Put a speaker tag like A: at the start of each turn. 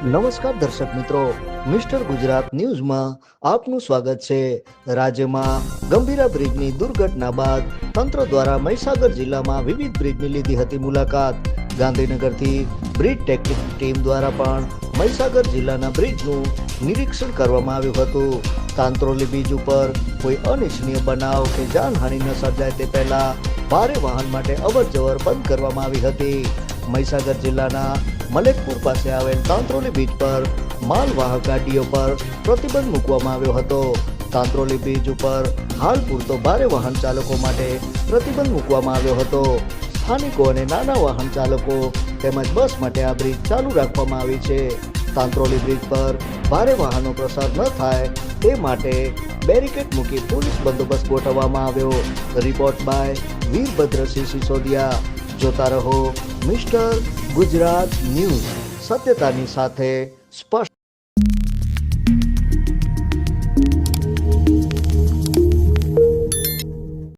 A: નમસ્કાર દર્શક મિત્રો, મિસ્ટર ગુજરાત ન્યૂઝમાં આપનું સ્વાગત છે। રાજ્યમાં ગંભીરા બ્રિજની દુર્ઘટના બાદ તંત્ર દ્વારા મહીસાગર જિલ્લામાં વિવિધ બ્રિજની લીધી હતી મુલાકાત। ગાંધીનગરથી બ્રિજ ટેકનિક ટીમ દ્વારા પણ મહીસાગર જિલ્લાના બ્રિજનું નિરીક્ષણ કરવામાં આવ્યું હતું। તાંત્રોલી બ્રિજ ઉપર કોઈ અનિચ્છનીય બનાવ કે જાનહાનિ ન સર્જાય તે પહેલા ભારે વાહન માટે અવરજવર બંધ કરવામાં આવી હતી। મહીસાગર જિલ્લાના મલેકપુર પાસે આવેલ તાંત્રોલી બ્રિજ પર માલવાહક ગાડીઓ પર પ્રતિબંધ મૂકવામાં આવ્યો હતો। તાંત્રોલી બ્રિજ ઉપર હાલ પૂરતો ભારે વાહન ચાલકો માટે પ્રતિબંધ મૂકવામાં આવ્યો હતો। સ્થાનિકો અને નાના વાહન ચાલકો તેમજ બસ માટે આ બ્રિજ ચાલુ રાખવામાં આવી છે। તાંત્રોલી બ્રિજ પર ભારે વાહનો પ્રસાર ન થાય તે માટે બેરિકેડ મૂકી પોલીસ બંદોબસ્ત ગોઠવવામાં આવ્યો। Report by Virbhadrasinh Sisodiya. જોતા રહો મિસ્ટર ગુજરાત ન્યૂઝ, સત્યતાની સાથે સ્પષ્ટ।